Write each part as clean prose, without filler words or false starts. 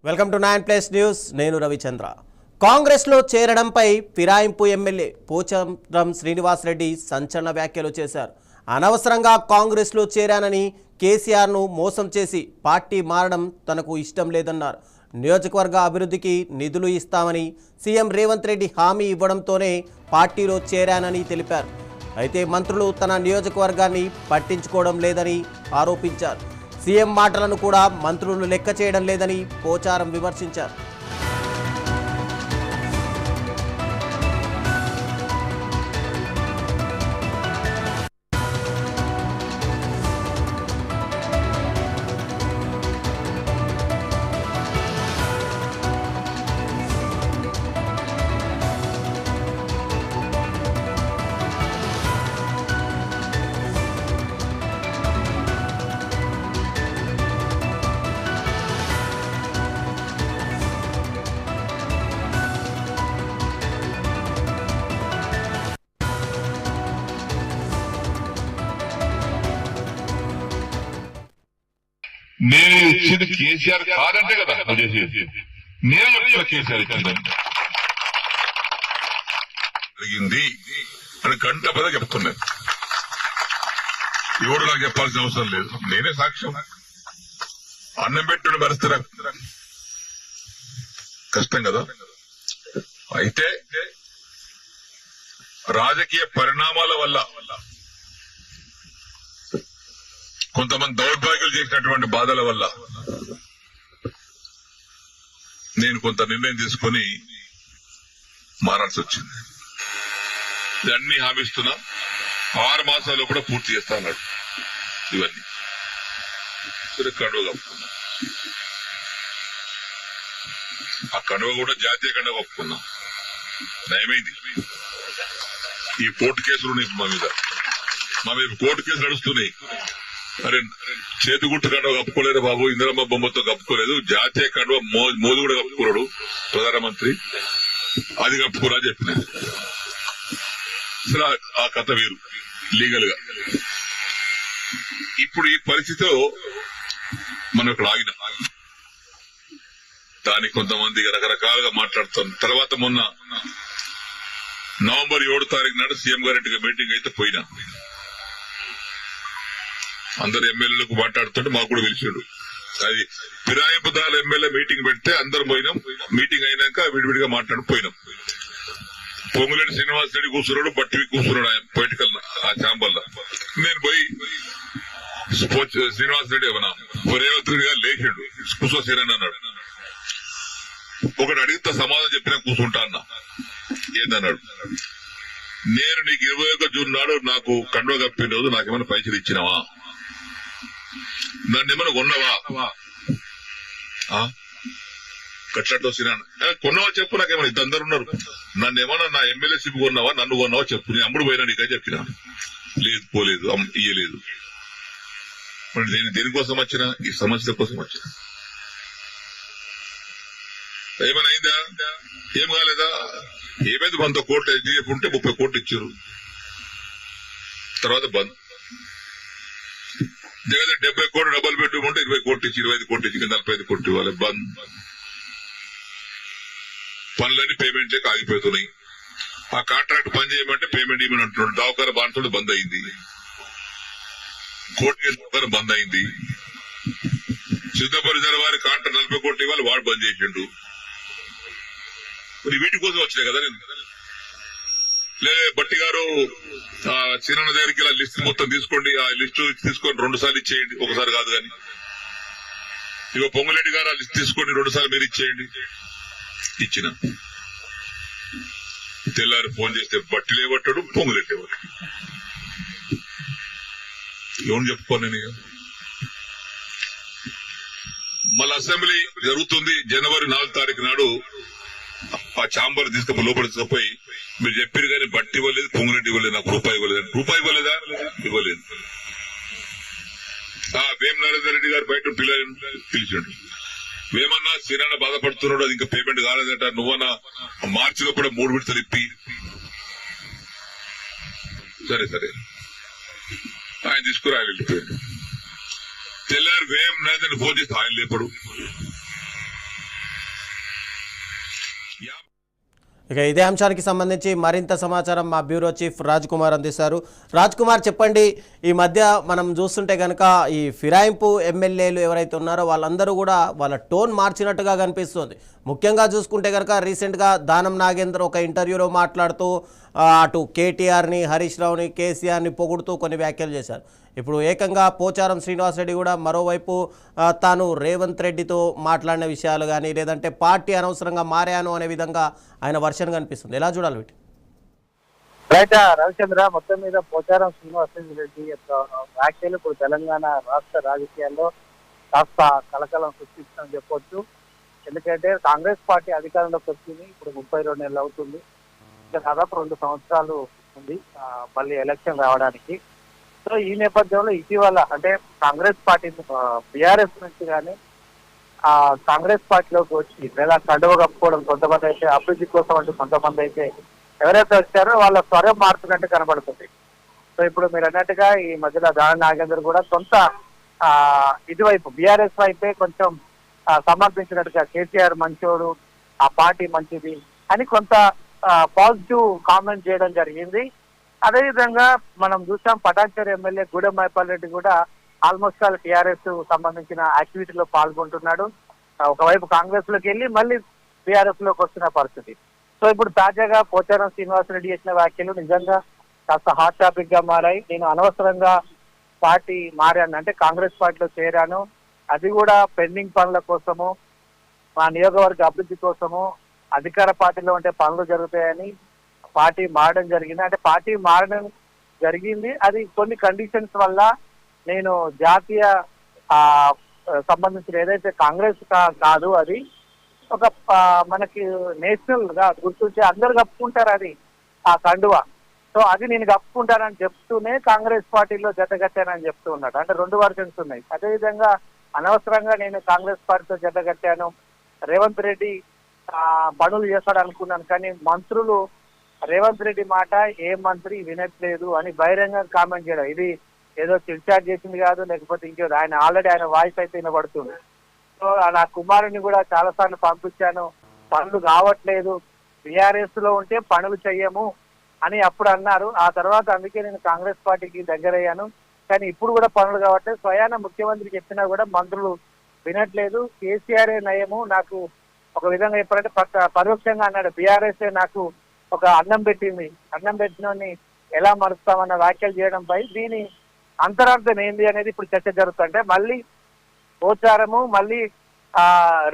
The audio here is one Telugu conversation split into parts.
Welcome to 9+ news. నేను రవిచంద్ర. కాంగ్రెస్లో చేరడంపై ఫిరాయింపు ఎమ్మెల్యే పోచారం శ్రీనివాసరెడ్డి సంచలన వ్యాఖ్యలు చేశారు. అనవసరంగా కాంగ్రెస్లో చేరానని, కేసీఆర్ను మోసం చేసి పార్టీ మారడం తనకు ఇష్టం లేదన్నారు. నియోజకవర్గ అభివృద్ధికి నిధులు ఇస్తామని సీఎం రేవంత్ రెడ్డి హామీ ఇవ్వడంతోనే పార్టీలో చేరానని తెలిపారు. అయితే మంత్రులు తన నియోజకవర్గాన్ని పట్టించుకోవడం లేదని ఆరోపించారు. సీఎం మాటలను కూడా మంత్రులు లెక్క చేయడం లేదని పోచారం విమర్శించారు. నేను ఇచ్చింది కేసీఆర్ కాదంటే కదా చేసేది. నేను చెప్తున్నా కేసీఆర్ ఇచ్చిందని జరిగింది అని గంట పద చెప్తున్నాను. ఎవరు నాకు చెప్పాల్సిన అవసరం లేదు, నేనే సాక్ష్యం. అన్నం పెట్టుడు పరిస్థితి కష్టం కదా. అయితే రాజకీయ పరిణామాల వల్ల కొంతమంది దౌర్భాగ్యులు చేసినటువంటి బాధల వల్ల నేను కొంత నిర్ణయం తీసుకుని మారాల్సి వచ్చింది. ఇవన్నీ హామీస్తున్నా, 6 మాసాల్లో కూడా పూర్తి చేస్తా అన్నాడు. ఇవన్నీ కడువ కప్పుకున్నా. ఆ కడువ కూడా జాతీయ కడువ కప్పుకున్నా. నయమైంది. ఈ కోర్టు కేసులు మా మీద కోర్టు కేసులు నడుస్తున్నాయి. అరే చేతి గుట్టు కండువ కప్పుకోలేదు బాబు, ఇందిరమ్మ బొమ్మతో కప్పుకోలేదు, జాతీయ కండువ మోదీ కూడా కప్పుకోరాడు ప్రధానమంత్రి, అది కప్పుకోరా చెప్పిన. అసలు ఆ కథ వేరు లీగల్ గా. ఇప్పుడు ఈ పరిస్థితిలో మనం ఇక్కడ ఆగిన దానికి కొంతమంది రకరకాలుగా మాట్లాడుతాం. తర్వాత మొన్న నవంబర్ 7 తారీఖు నాడు సీఎం గారింటిగా మీటింగ్ అయితే పోయినా. అందరు ఎమ్మెల్యేలకు మాట్లాడుతుంటే మాకు కూడా పిలిచాడు. అది ఫిరాయింపుదారుల ఎమ్మెల్యే మీటింగ్ పెడితే అందరు పోయినాం. మీటింగ్ అయినాక విడివిడిగా మాట్లాడిపోయినాం. పొంగులేటి శ్రీనివాసరెడ్డి కూర్చున్నాడు, బట్టివి కూర్చున్నాడు ఆయన పొలిటికల్ ఆ ఛాంబర్ లో. నేను పోయి శ్రీనివాసరెడ్డి ఏమన్నా రేవంత్ రెడ్డి గారు లేచాడు, కూర్చోసేనని అన్నాడు. ఒకటి అడిగితే సమాధానం చెప్పినా కూర్చుంటా అన్నా. ఏందన్నాడు, నేను నీకు 21 జూన్ నాడు నాకు కండువ కప్పిన రోజు నాకేమైనా పైసలు ఇచ్చినావా, నన్ను ఏమైనా కొన్నావా, గట్లతో సినాను కొన్నావా చెప్పు, నాకేమైనా ఇద్దరు ఉన్నారు, నన్ను ఏమన్నా నా ఎమ్మెల్యేషిప్ కొన్నావా, నన్ను కొన్నావా చెప్పు, నేను అమ్ముడు పోయినా నీకే చెప్పినాను. లేదు పోలేదు, ఇయ్యలేదు. మరి నేను దేనికోసం వచ్చినా, ఈ సమస్య కోసం వచ్చిన. ఏమైనా అయిందా, ఏం కాలేదా, ఏమైంది, 100 కోట్లు ఎస్డీఎఫ్ ఉంటే 30 కోట్లు ఇచ్చారు. తర్వాత బంద్. దగ్గర 70 కోట్లు డబుల్ బెడ్రూమ్ ఉంటే 20 కోట్లు ఇచ్చి, 25 కోట్లు ఇచ్చి 45 కోట్లు ఇవ్వాలి. బంద్. పనులన్నీ పేమెంట్ లేక ఆగిపోతున్నాయి. ఆ కాంట్రాక్ట్ పని చేయమంటే పేమెంట్ ఇవ్వమని అంటున్నాడు. దవాఖాన బాన్సుడు బంద్ అయింది, కోర్టు కేసు బంద్ అయింది. సిద్ధపరిచారు వారి కాంట్రాక్ట్ 40 కోట్లు ఇవ్వాలి, వాడు బంద్ చేసిండు. మరి వీటి కోసం వచ్చినాయి కదా నేను. లేదా బట్టి గారు చిన్న దగ్గరికి ఇలా లిస్ట్ మొత్తం తీసుకోండి, ఆ లిస్టు తీసుకొని 2 సార్లు ఇచ్చేయండి, ఒకసారి కాదు కానీ. ఇక పొంగులేటి గారు ఆ లిస్ట్ తీసుకోండి, 2 సార్లు మీరు ఇచ్చేయండి. ఇచ్చిన తెల్లారి ఫోన్ చేస్తే బట్టి లేవట్టాడు, పొంగులేటి లేవట్టాడు. ఏమని చెప్పుకోను నేను. మళ్ళీ అసెంబ్లీ జరుగుతుంది. జనవరి 4 తారీఖు నాడు ఆ ఛాంబర్ తీసుకుపోయి లోపల తీసుకుపోయి, మీరు చెప్పారు కానీ బట్టి ఇవ్వలేదు, పొంగులేటి ఇవ్వలేదు, నాకు రూపాయి ఇవ్వలేదు. రూపాయి ఇవ్వలేదా, ఇవ్వలేదు. వేం నరేందర్ రెడ్డి గారు బయట పిలిచాడు. వేమన్నా సిరాన్న బాధపడుతున్నాడు, అది ఇంకా పేమెంట్ కాలేదట, నువ్వన్నా మార్చిలో కూడా 3 విడతలు ఇప్పి. సరే ఆయన తీసుకుని ఆయన వెళ్ళిపోయాడు. తెల్లారు వేం నరేందర్ ఫోన్ చేస్తే ఆయన లేపడు. ఇక ఇదే అంశానికి సంబంధించి మరింత సమాచారం మా బ్యూరో చీఫ్ రాజ్ కుమార్ అందిస్తారు. రాజ్ కుమార్, చెప్పండి. ఈ మధ్య మనం చూస్తుంటే కనుక ఈ ఫిరాయింపు ఎమ్మెల్యేలు ఎవరైతే ఉన్నారో వాళ్ళందరూ కూడా వాళ్ళ టోన్ మార్చినట్టుగా కనిపిస్తుంది. ముఖ్యంగా చూసుకుంటే కనుక రీసెంట్గా దానం నాగేంద్ర ఒక ఇంటర్వ్యూలో మాట్లాడుతూ అటు కేటీఆర్ని, హరీష్ రావుని, కేసీఆర్ని పొగుడుతూ కొన్ని వ్యాఖ్యలు చేశారు. ఇప్పుడు ఏకంగా పోచారం శ్రీనివాసరెడ్డి కూడా మరోవైపు తాను రేవంత్ రెడ్డితో మాట్లాడిన విషయాలు కానీ లేదంటే పార్టీ అనవసరంగా మారాను అనే విధంగా ఆయన వర్షన్ కనిపిస్తుంది. ఎలా చూడాలి వీటి? రైట్ రవిచంద్ర, మొత్తం మీద పోచారం శ్రీనివాసరెడ్డి యొక్క వ్యాఖ్యలు ఇప్పుడు తెలంగాణ రాష్ట్ర రాజకీయాల్లో కాస్త కలకలం సృష్టిస్తుందని చెప్పొచ్చు. ఎందుకంటే కాంగ్రెస్ పార్టీ అధికారంలోకి వచ్చింది ఇప్పుడు 32 నెలలు అవుతుంది. ఇంకా దాదాపు 2 సంవత్సరాలు ఉంది మళ్ళీ ఎలక్షన్ రావడానికి. సో ఈ నేపథ్యంలో ఇటీవల అంటే కాంగ్రెస్ పార్టీ బీఆర్ఎస్ నుంచి కానీ కాంగ్రెస్ పార్టీలోకి వచ్చి లేదా కండువ కప్పుకోవడం, కొంతమంది అయితే అభివృద్ధి కోసం అంటే కొంతమంది అయితే ఎవరైతే వచ్చారో వాళ్ళ స్వరం మారుతున్నట్టు కనబడుతుంది. సో ఇప్పుడు మీరు అన్నట్టుగా ఈ మధ్యలో దాని నాగేందర్ కూడా కొంత ఇటువైపు బీఆర్ఎస్ వైపే కొంచెం సమర్థించినట్టుగా కేసీఆర్ మంచోడు, ఆ పార్టీ మంచిది అని కొంత పాజిటివ్ కామెంట్ చేయడం జరిగింది. అదేవిధంగా మనం చూసాం పటాన్చేరు ఎమ్మెల్యే గూడెం మైపాల్ రెడ్డి కూడా ఆల్మోస్ట్ ఆల్ టీఆర్ఎస్ సంబంధించిన యాక్టివిటీలో పాల్గొంటున్నాడు. ఒకవైపు కాంగ్రెస్ లోకి వెళ్ళి మళ్ళీ టీఆర్ఎస్ లోకి వస్తున్న పరిస్థితి. సో ఇప్పుడు తాజాగా పోచారం శ్రీనివాసరెడ్డి చేసిన వ్యాఖ్యలు నిజంగా కాస్త హాట్ టాపిక్ గా మారాయి. నేను అనవసరంగా పార్టీ మారాను, అంటే కాంగ్రెస్ పార్టీలో చేరాను, అది కూడా పెండింగ్ పనుల కోసము, మా నియోజకవర్గ అభివృద్ధి కోసము, అధికార పార్టీలో ఉంటే పనులు జరుగుతాయని పార్టీ మారడం జరిగింది. అంటే పార్టీ మారడం జరిగింది, అది కొన్ని కండిషన్స్ వల్ల నేను జాతీయ సంబంధించిన ఏదైతే కాంగ్రెస్ కాదు, అది ఒక మనకి నేషనల్ గా గుర్తుంటే అందరు కప్పుకుంటారు అది ఆ కండువ. సో అది నేను కప్పుకుంటానని చెప్తూనే కాంగ్రెస్ పార్టీలో జతగట్టానని చెప్తూ ఉన్నాడు. అంటే 2 వర్షన్స్ ఉన్నాయి. అదేవిధంగా అనవసరంగా నేను కాంగ్రెస్ పార్టీతో జతగట్టాను, రేవంత్ రెడ్డి పనులు చేస్తాడు అనుకున్నాను, కానీ మంత్రులు రేవంత్ రెడ్డి మాట ఏ మంత్రి వినట్లేదు అని బహిరంగ కామెంట్ చేయడం, ఇది ఏదో చిట్చాట్ చేసింది కాదు, లేకపోతే ఇంకేదో. ఆయన ఆల్రెడీ ఆయన వాయిస్ అయితే వినబడుతుంది. సో నా కుమారుని కూడా చాలా సార్లు పంపించాను, పనులు కావట్లేదు, బీఆర్ఎస్ లో ఉంటే పనులు చెయ్యము అని అప్పుడు అన్నారు. ఆ తర్వాత అందుకే నేను కాంగ్రెస్ పార్టీకి దగ్గరయ్యాను, కానీ ఇప్పుడు కూడా పనులు కావట్లేదు. స్వయాన ముఖ్యమంత్రి చెప్పినా కూడా మంత్రులు వినట్లేదు. కేసీఆర్ నయము, నాకు ఒక విధంగా చెప్పారంటే పరోక్షంగా అన్నాడు, బీఆర్ఎస్ నాకు ఒక అన్నం పెట్టింది, అన్నం పెట్టినోని ఎలా మరుస్తామన్న వ్యాఖ్యలు చేయడంపై దీని అంతరార్థం ఏంది అనేది ఇప్పుడు చర్చ జరుగుతుంటే మళ్ళీ పోచారము మళ్ళీ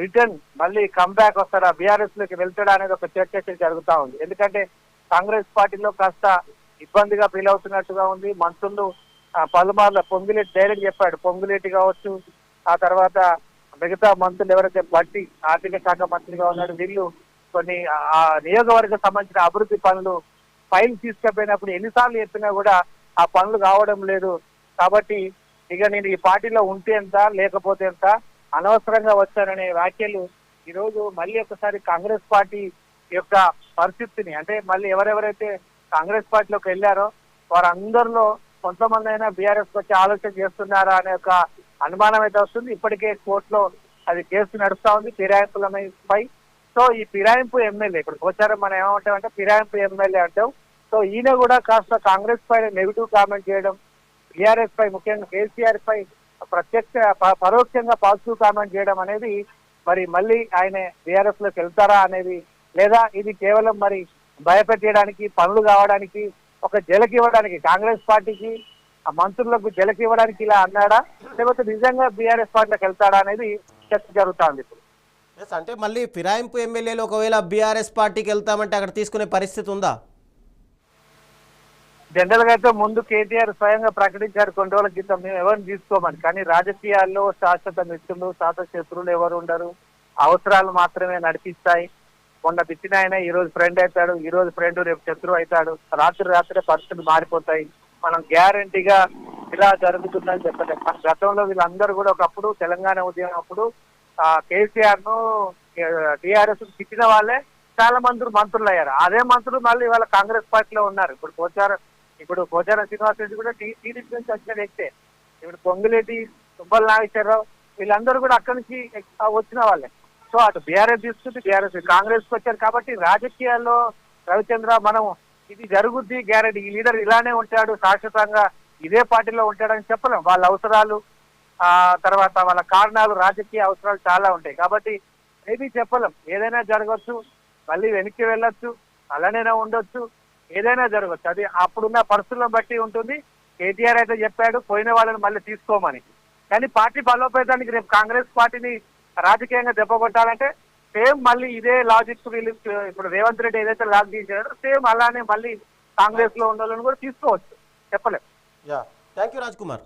రిటర్న్ మళ్ళీ కంబ్యాక్ వస్తాడా, బీఆర్ఎస్ లోకి వెళ్తాడా అనేది ఒక చర్చ జరుగుతూ ఉంది. ఎందుకంటే కాంగ్రెస్ పార్టీలో కాస్త ఇబ్బందిగా ఫీల్ అవుతున్నట్టుగా ఉంది. మంత్రులు పలుమార్లు పొంగులేటి ధైర్యం చెప్పాడు, పొంగులేటి కావచ్చు, ఆ తర్వాత మిగతా మంత్రులు ఎవరైతే బట్టి ఆర్థిక శాఖ మంత్రిగా ఉన్నాడు, వీళ్ళు కొన్ని ఆ నియోజకవర్గ సంబంధించిన అభివృద్ధి పనులు ఫైల్ తీసుకుపోయినప్పుడు ఎన్నిసార్లు చెప్పినా కూడా ఆ పనులు కావడం లేదు. కాబట్టి ఇక నేను ఈ పార్టీలో ఉంటే ఎంత లేకపోతే ఎంత, అనవసరంగా వచ్చాననే వ్యాఖ్యలు ఈరోజు మళ్ళీ ఒకసారి కాంగ్రెస్ పార్టీ యొక్క పరిస్థితిని, అంటే మళ్ళీ ఎవరెవరైతే కాంగ్రెస్ పార్టీలోకి వెళ్ళారో వారందరిలో కొంతమంది అయినా బీఆర్ఎస్ వచ్చి ఆలోచన చేస్తున్నారా అనే ఒక అనుమానం అయితే వస్తుంది. ఇప్పటికే కోర్టులో అది కేసు నడుస్తా ఉంది ఫిరాయింపులపై. సో ఈ ఫిరాయింపు ఎమ్మెల్యే, ఇప్పుడు పోచారం మనం ఏమంటామంటే ఫిరాయింపు ఎమ్మెల్యే అంటాం. సో ఈయన కూడా కాస్త కాంగ్రెస్ పై నెగిటివ్ కామెంట్ చేయడం, బీఆర్ఎస్ పై ముఖ్యంగా కేసీఆర్ పై పరోక్షంగా పాజిటివ్ కామెంట్ చేయడం అనేది మరి మళ్ళీ ఆయన బీఆర్ఎస్ లోకి వెళ్తారా అనేది, లేదా ఇది కేవలం మరి భయపెట్టడానికి, పనులు కావడానికి, ఒక జలకి ఇవ్వడానికి, కాంగ్రెస్ పార్టీకి ఆ మంత్రులకు జలకి ఇవ్వడానికి ఇలా అన్నాడా, లేకపోతే నిజంగా బీఆర్ఎస్ పార్టీలోకి వెళ్తాడా అనేది చర్చ జరుగుతుంది ఇప్పుడు. అంటే మళ్ళీ ఫిరాయింపు ఎమ్మెల్యేలు ఒకవేళ బీఆర్ఎస్ పార్టీకి వెళ్తామంటే అక్కడ తీసుకునే పరిస్థితి ఉందా? జనరల్ గా అయితే ముందు కేటీఆర్ స్వయంగా ప్రకటించారు కొన్ని రోజుల క్రితం, మేము ఎవరిని తీసుకోమని. కానీ రాజకీయాల్లో శాశ్వత మిత్రులు, శాశ్వత శత్రువులు ఎవరు ఉండరు, అవసరాలు మాత్రమే నడిపిస్తాయి. మొన్న తిట్టిన ఆయన ఈ రోజు ఫ్రెండ్ అవుతాడు, ఈ రోజు ఫ్రెండ్ రేపు శత్రువు అవుతాడు, రాత్రి పరిస్థితులు మారిపోతాయి. మనం గ్యారంటీగా ఇలా జరుగుతుందని చెప్పలేం. మన గతంలో వీళ్ళందరూ కూడా ఒకప్పుడు తెలంగాణ ఉద్యమం అప్పుడు కేసీఆర్ ను టీఆర్ఎస్ తిట్టిన వాళ్ళే చాలా మంది మంత్రులు అయ్యారు. అదే మంత్రులు మళ్ళీ వాళ్ళ కాంగ్రెస్ పార్టీలో ఉన్నారు. ఇప్పుడు పోచారం శ్రీనివాసరెడ్డి కూడా టీడీపీ నుంచి వచ్చిన వ్యక్తే. ఇప్పుడు పొంగులేటి, తుమ్మల నాగేశ్వరరావు వీళ్ళందరూ కూడా అక్కడి నుంచి వచ్చిన వాళ్ళే. సో అటు బీఆర్ఎస్ తీసుకుంది, బీఆర్ఎస్ కాంగ్రెస్ కి వచ్చారు. కాబట్టి రాజకీయాల్లో రవిచంద్ర మనం ఇది జరుగుద్ది గ్యారెంటీ, ఈ లీడర్ ఇలానే ఉంటాడు శాశ్వతంగా ఇదే పార్టీలో ఉంటాడని చెప్పలేం. వాళ్ళ అవసరాలు తర్వాత వాళ్ళ కారణాలు, రాజకీయ అవసరాలు చాలా ఉంటాయి. కాబట్టి మేబీ చెప్పలేం, ఏదైనా జరగవచ్చు, మళ్ళీ వెనక్కి వెళ్ళొచ్చు, అలానే ఉండొచ్చు, ఏదైనా జరగచ్చు. అది అప్పుడున్న పరిస్థితులను బట్టి ఉంటుంది. కేటీఆర్ అయితే చెప్పాడు పోయిన వాళ్ళని మళ్ళీ తీసుకోమని. కానీ పార్టీ బలోపేతానికి రేపు కాంగ్రెస్ పార్టీని రాజకీయంగా దెబ్బకొట్టాలంటే సేమ్ మళ్ళీ ఇదే లాజిక్ వీళ్ళు ఇప్పుడు రేవంత్ రెడ్డి ఏదైతే లాగ్ తీసాడో సేమ్ అలానే మళ్ళీ కాంగ్రెస్ లో ఉండాలని కూడా తీసుకోవచ్చు, చెప్పలేం. Thank you Raj Kumar.